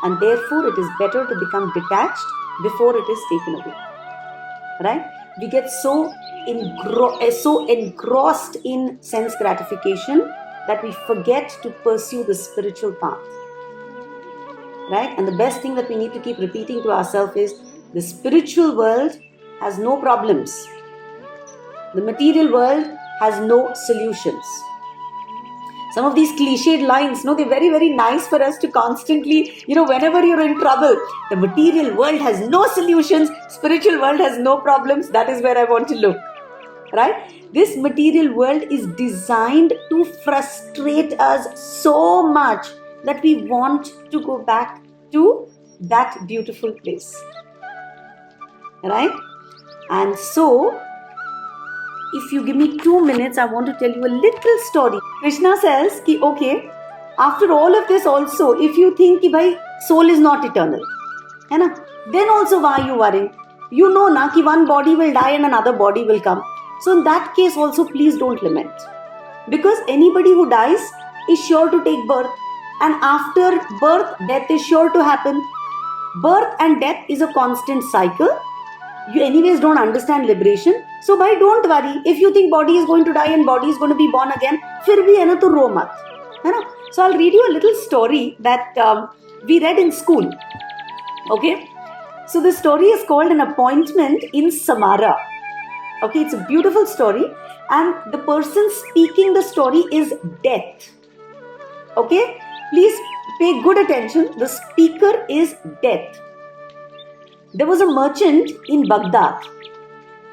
And therefore it is better to become detached before it is taken away. Right? We get so engrossed in sense gratification that we forget to pursue the spiritual path. Right? And the best thing that we need to keep repeating to ourselves is, the spiritual world has no problems. The material world has no solutions. Some of these cliched lines, they're very, very nice for us to constantly, whenever you're in trouble, the material world has no solutions, spiritual world has no problems. That is where I want to look. Right? This material world is designed to frustrate us so much that we want to go back to that beautiful place. Right? And so, if you give me 2 minutes, I want to tell you a little story. Krishna says, okay, after all of this also, if you think that soul is not eternal, then also why are you worrying? You know na ki one body will die and another body will come. So in that case also, please don't lament. Because anybody who dies is sure to take birth. And after birth, death is sure to happen. Birth and death is a constant cycle. You anyways don't understand liberation. So why don't worry? If you think body is going to die and body is going to be born again, fir bhi hai na to ro mat. So I'll read you a little story that we read in school. Okay. So the story is called An Appointment in Samara. Okay, it's a beautiful story. And the person speaking the story is Death. Okay. Please pay good attention. The speaker is Death. There was a merchant in Baghdad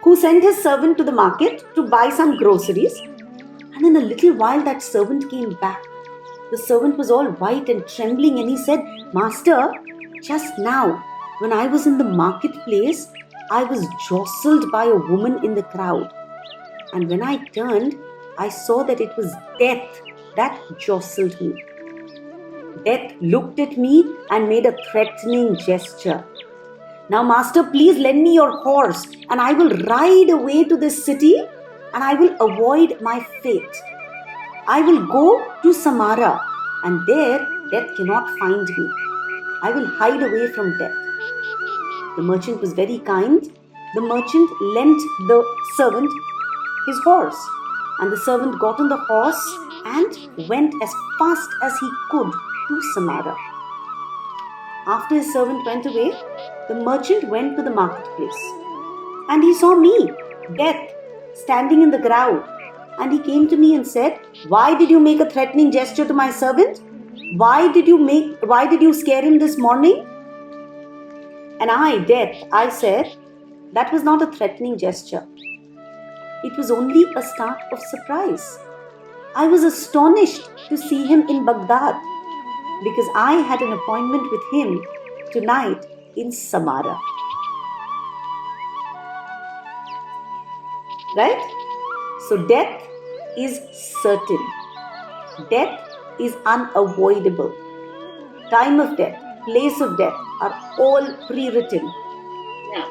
who sent his servant to the market to buy some groceries. And in a little while, that servant came back. The servant was all white and trembling, and he said, Master, just now, when I was in the marketplace, I was jostled by a woman in the crowd. And when I turned, I saw that it was Death that jostled me. Death looked at me and made a threatening gesture. Now, Master, please lend me your horse, and I will ride away to this city, and I will avoid my fate. I will go to Samara, and there Death cannot find me. I will hide away from Death. The merchant was very kind. The merchant lent the servant his horse, and the servant got on the horse and went as fast as he could to Samara. After his servant went away, the merchant went to the marketplace, and he saw me, Death, standing in the crowd. And he came to me and said, Why did you make a threatening gesture to my servant? Why did you scare him this morning? And I, Death, I said, that was not a threatening gesture. It was only a start of surprise. I was astonished to see him in Baghdad because I had an appointment with him tonight in Samara. Right? So death is certain. Death is unavoidable. Time of death, place of death are all pre-written. Yeah.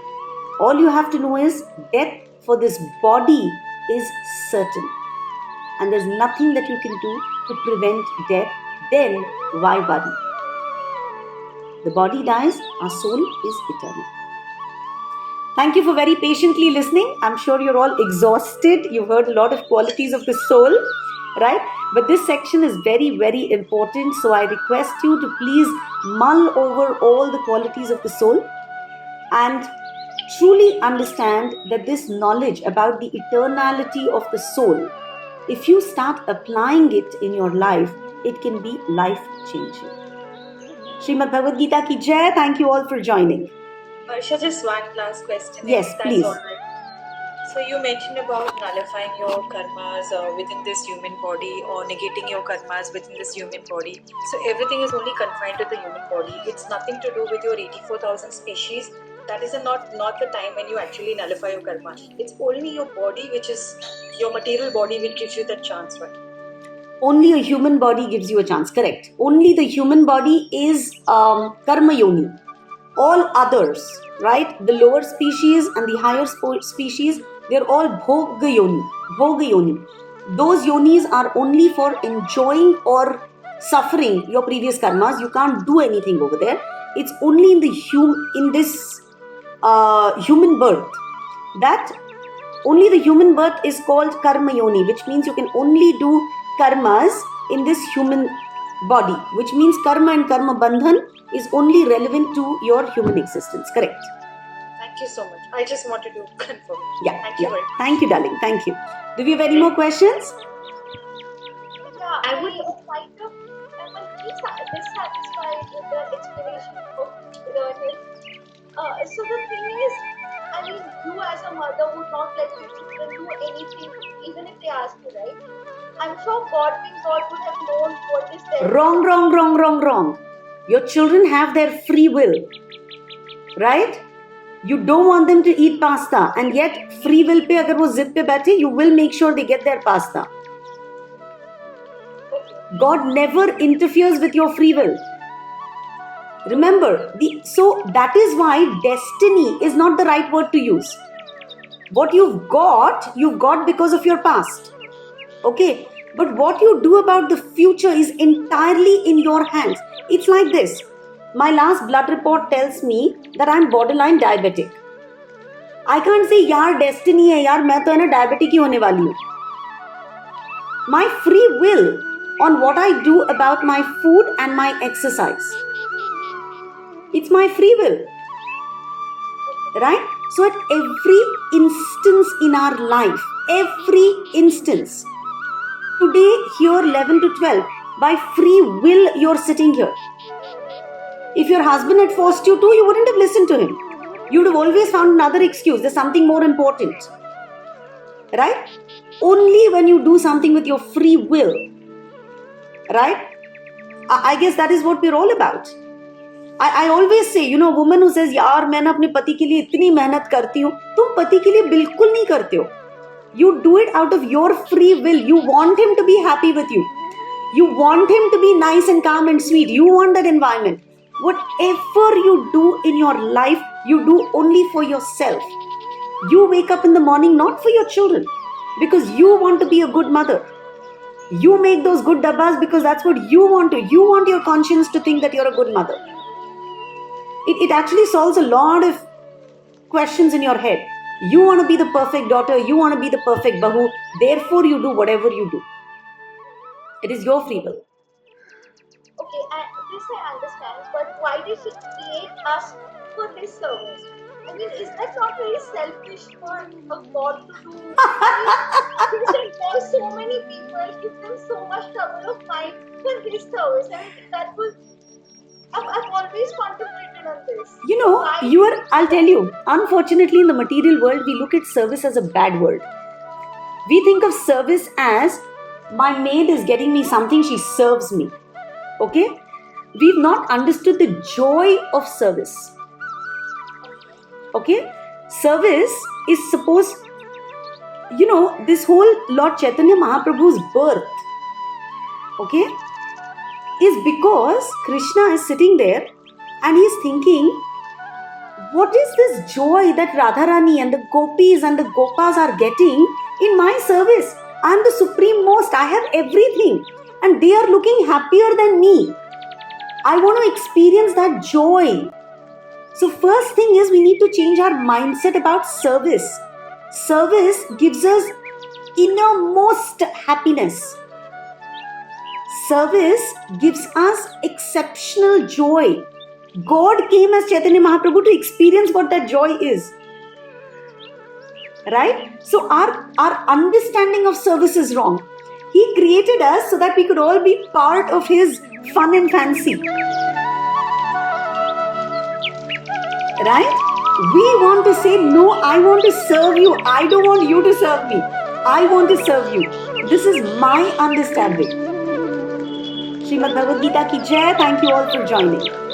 All you have to know is death for this body is certain. And there's nothing that you can do to prevent death. Then why worry? The body dies, our soul is eternal. Thank you for very patiently listening. I'm sure you're all exhausted. You've heard a lot of qualities of the soul, right? But this section is very, very important. So I request you to please mull over all the qualities of the soul and truly understand that this knowledge about the eternality of the soul, if you start applying it in your life, it can be life-changing. Srimad Bhagavad Gita ki jai. Thank you all for joining. Varsha, just one last question. Yes, if that's please. all right. So you mentioned about nullifying your karmas within this human body or negating your karmas within this human body. So everything is only confined to the human body. It's nothing to do with your 84,000 species. That is not the time when you actually nullify your karma. It's only your body, which is your material body, which gives you that chance, right? Only a human body gives you a chance, correct? Only the human body is karma yoni. All others, right? The lower species and the higher species, they're all bhoga yoni. Bhoga yoni. Those yonis are only for enjoying or suffering your previous karmas. You can't do anything over there. It's only in this human birth that only the human birth is called karma yoni, which means you can only do karmas in this human body, which means karma and karma bandhan is only relevant to your human existence. Correct? Thank you so much. I just wanted to confirm. Yeah. Thank you very much. Thank you, darling. Thank you. Do we have any more questions? Yeah, I would like to. Am I dissatisfied with the explanation of eternal? So the thing is, I mean, you as a mother would not let your children do anything, even if they ask you, right? I'm sure God, being God, would have known what is there. Wrong. Your children have their free will, right? You don't want them to eat pasta, and yet free will pe agar wo zid pe baithe, you will make sure they get their pasta. God never interferes with your free will. Remember, so that is why destiny is not the right word to use. What you've got because of your past. Okay? But what you do about the future is entirely in your hands. It's like this. My last blood report tells me that I'm borderline diabetic. I can't say, yaar, destiny hai, yaar, main to hai na diabetic hi hone wali hu. My free will on what I do about my food and my exercise. It's my free will. Right? So at every instance in our life, every instance, today, here, 11 to 12, by free will, you're sitting here. If your husband had forced you to, you wouldn't have listened to him. You would have always found another excuse. There's something more important. Right? only when you do something with your free will. Right? I guess that is what we're all about. I always say, you know, a woman who says, यार मैं ना अपने पति के लिए इतनी मेहनत करती हूँ, तुम पति के लिए बिल्कुल नहीं करते हो. You do it out of your free will. You want him to be happy with you. You want him to be nice and calm and sweet. You want that environment. Whatever you do in your life, you do only for yourself. You wake up in the morning not for your children, because you want to be a good mother. You make those good dabbas because that's what you want to. You want your conscience to think that you're a good mother. It actually solves a lot of questions in your head. You want to be the perfect daughter. You want to be the perfect bahu. Therefore, you do whatever you do. It is your free will. Okay, and this I understand, but why did he create us for his service? I mean, is that not very selfish for a God to do? I mean, he involves so many people, give them so much trouble of mind for his service. I mean, that was. I've always contemplated on this. You know, Why? I'll tell you, unfortunately in the material world, we look at service as a bad word. We think of service as, my maid is getting me something, she serves me. Okay? We've not understood the joy of service. Okay? Service is supposed, you know, this whole Lord Chaitanya Mahaprabhu's birth, okay, is because Krishna is sitting there and he's thinking, what is this joy that Radharani and the gopis and the gopas are getting in my service? I am the supreme most, I have everything, and they are looking happier than me. I want to experience that joy. So first thing is, we need to change our mindset about service. Service gives us innermost happiness. Service gives us exceptional joy. God came as Chaitanya Mahaprabhu to experience what that joy is. Right? So our understanding of service is wrong. He created us so that we could all be part of His fun and fancy. Right? We want to say, no, I want to serve you. I don't want you to serve me. I want to serve you. This is my understanding. Srimad Bhagavad Gita ki jai. Thank you all for joining.